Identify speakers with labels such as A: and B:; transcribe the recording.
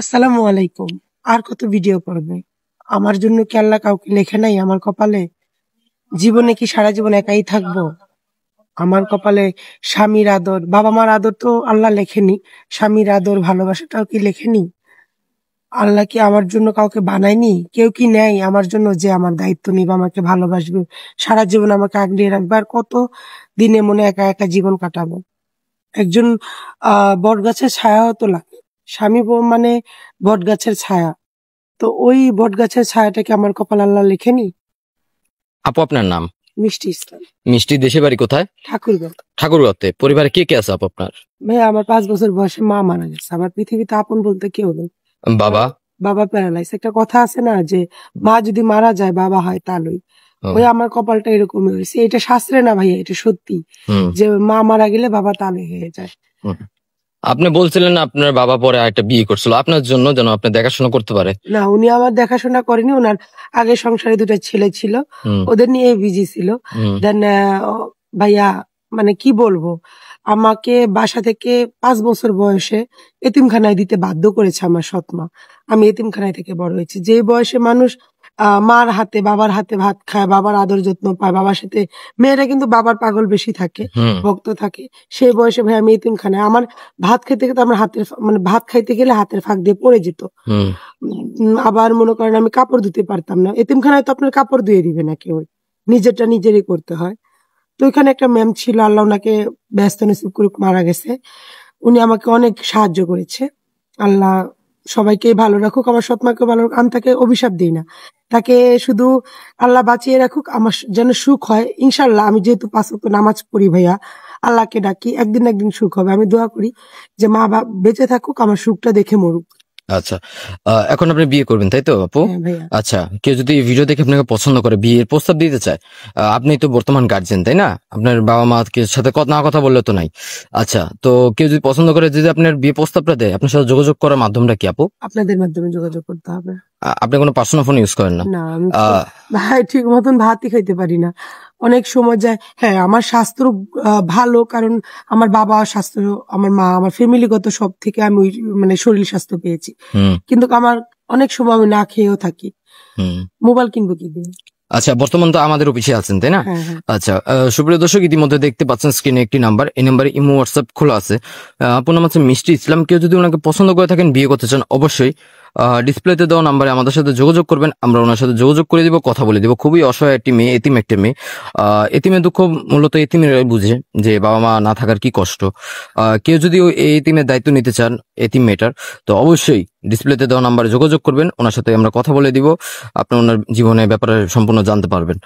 A: আসসালামু আলাইকুম। আর কত ভিডিও করবে? আমার জন্য কি আল্লাহ কাউকে লেখে নাই আমার কপালে? জীবনে কি সারা জীবন একাই থাকবো? আমার কপালে স্বামীর আদর, বাবা-মার আদর তো আল্লাহ লেখেনি। স্বামীর আদর, ভালোবাসাটাও কি লেখেনি? আল্লাহ কি আমার জন্য কাউকে বানায়নি? কেউ কি নেয় আমার জন্য যে আমার দায়িত্ব নিবে, আমাকে ভালোবাসবে, সারা জীবন আমাকে আগলিয়ে রাখবে? আর কত দিনে মনে একা, একা জীবন কাটাবো? একজন বটগাছের ছায়াও তো লাগে। স্বামী মানে বটগাছের ছায়া। তো ওই বটগাছের ছায়াটাকে আমার কপালে আল্লাহ লেখেনি?
B: আপু, আপনার নাম?
A: মিষ্টি ইসলাম।
B: মিষ্টি, দেশের বাড়ি কোথায়?
A: ঠাকুরগাঁও।
B: ঠাকুরগাঁওতে। পরিবারে কে কে আছে আপু আপনার?
A: ভাইয়া আমার ৫ বছর বয়সে মা মারা গেছে। আমার পৃথিবীতে আপন বলতে কেউ নেই।
B: বাবা?
A: বাবা প্যারালাইজ। একটা কথা আছে না যে মা যদি মারা যায় বাবা হয় তালই।
B: ও,
A: ওই আমার কপালটা এরকমই হয়েছে। এটা শাস্ত্রে না ভাইয়া, এটা সত্যি।
B: হুম,
A: যে মা মারা গেলে বাবা তালই হয়ে যায়।
B: হুম। আপনি বলছিলেন না আপনার বাবা পরে আরেকটা বিয়ে করছিল আপনার জন্য, যেন আপনি দেখাশোনা করতে পারে।
A: না, উনি আমার দেখাশোনা করেনি। উনার আগের সংসারে ২ টা ছেলে ছিল।
B: হুম,
A: ওদের নিয়ে বিজি ছিল।
B: হুম,
A: দেন ভাইয়া মানে কি বলবো? আমাকে বাসা থেকে ৫ বছর বয়সে এতিমখানায় দিতে বাধ্য করেছে আমার সৎ মা। আমি এতিমখানায় থেকে বড় হয়েছি। যে বয়সে মানুষ মার হাতে, বাবার হাতে ভাত খায়, বাবার আদর যত্ন পায়, বাবার সাথে মেয়েরা কিন্তু বাবার পাগল বেশি থাকে,
B: হুম,
A: ভক্ত থাকে। সেই বয়সে ভাই আমি এতিমখানায়। আমার ভাত খেতে, খেতে আমার হাতের মানে ভাত খাইতে গেলে হাতের ফাঁক দিয়ে পড়ে যেত।
B: হুম।
A: আবার মনে করেন আমি কাপড় ধুতে পারতাম না। এতিমখানায় তো আপনার কাপড় ধুয়ে দিবে না কেউ। নিজেরটা নিজেরই করতে হয়। তো ওইখানে একটা ম্যাম ছিল, আল্লাহ উনাকে ব্যস্ত নসিব করুক, মারা গেছে। উনি আমাকে অনেক সাহায্য করেছে। আল্লাহ সবাইকেই ভালো রাখুক, আমার সৎ মাকেও ভালো রাখুক। আমি তাকে অভিশাপ দিই না। তাকে শুধু আল্লাহ বাঁচিয়ে রাখুক, আমার যেন সুখ হয়। ইনশাআল্লাহ আমি যেহেতু ৫ ওয়াক্ত নামাজ পড়ি ভাইয়া, আল্লাহকে ডাকি, একদিন না একদিন সুখ হবে। আমি দোয়া করি যে মা বেঁচে থাকুক, আমার সুখটা দেখে মরুক।
B: আচ্ছা, এখন আপনি বিয়ে করবেন তাই তো আপু?
A: হ্যাঁ ভাইয়া।
B: আচ্ছা, কেউ যদি এই ভিডিও দেখে আপনাকে পছন্দ করে বিয়ের প্রস্তাব দিতে চায়, আপনি তো বর্তমান গার্জেন তাই না? আপনার বাবা মা কে সাথে কথা বললে তো নাই। আচ্ছা, তো কেউ যদি পছন্দ করে, যদি আপনার বিয়ে প্রস্তাবটা দেয়, আপনার সাথে যোগাযোগ করার মাধ্যমটা কি আপু?
A: আপনাদের মাধ্যমে যোগাযোগ করতে হবে।
B: আপনি কোনো পার্সোনাল ফোন ইউজ করেন না?
A: না, আমি
B: আহ
A: ভাই ঠিক মতন ভাতই খাইতে পারি না। অনেক সময় যায়। হ্যাঁ, আমার স্বাস্থ্য ভালো, কারণ আমার বাবা স্বাস্থ্য, আমার মা, আমার ফ্যামিলিগত সব থেকে আমি ওই মানে শরীর স্বাস্থ্য পেয়েছি।
B: হুম,
A: কিন্তু আমার অনেক সময় আমি না খেয়েও থাকি।
B: হুম।
A: মোবাইল কিনবো কি দিয়ে?
B: আচ্ছা, বর্তমান তো আমাদের অফিসে আছেন তাই না?
A: হ্যাঁ, হ্যাঁ।
B: আচ্ছা, সুপ্রিয় দর্শক, ইতিমধ্যে দেখতে পাচ্ছেন স্ক্রিনে একটি নাম্বার। এই নাম্বারে ইমো হোয়াটসঅ্যাপ খোলা আছে। আপনার নাম হচ্ছে মিষ্টি ইসলাম। কেউ যদি ওনাকে পছন্দ করে থাকেন, বিয়ে করতে চান, অবশ্যই ডিসপ্লেতে দেওয়া নাম্বারে আমাদের সাথে যোগাযোগ করবেন। আমরা ওনার সাথে যোগাযোগ করে দিব, কথা বলে দিব। খুবই অসহায় একটি মেয়ে, এতিম একটা মেয়ে। এতিমের দুঃখ মূলত এতিমেরাই বুঝে, যে বাবা মা না থাকার কি কষ্ট। কেউ যদি এই এতিমের দায়িত্ব নিতে চান, এতিম মেয়েটার, তো অবশ্যই ডিসপ্লেতে দেওয়া নাম্বারে যোগাযোগ করবেন। ওনার সাথে আমরা কথা বলে দিব, আপনি ওনার জীবনের ব্যাপারে সম্পূর্ণ জানতে পারবেন।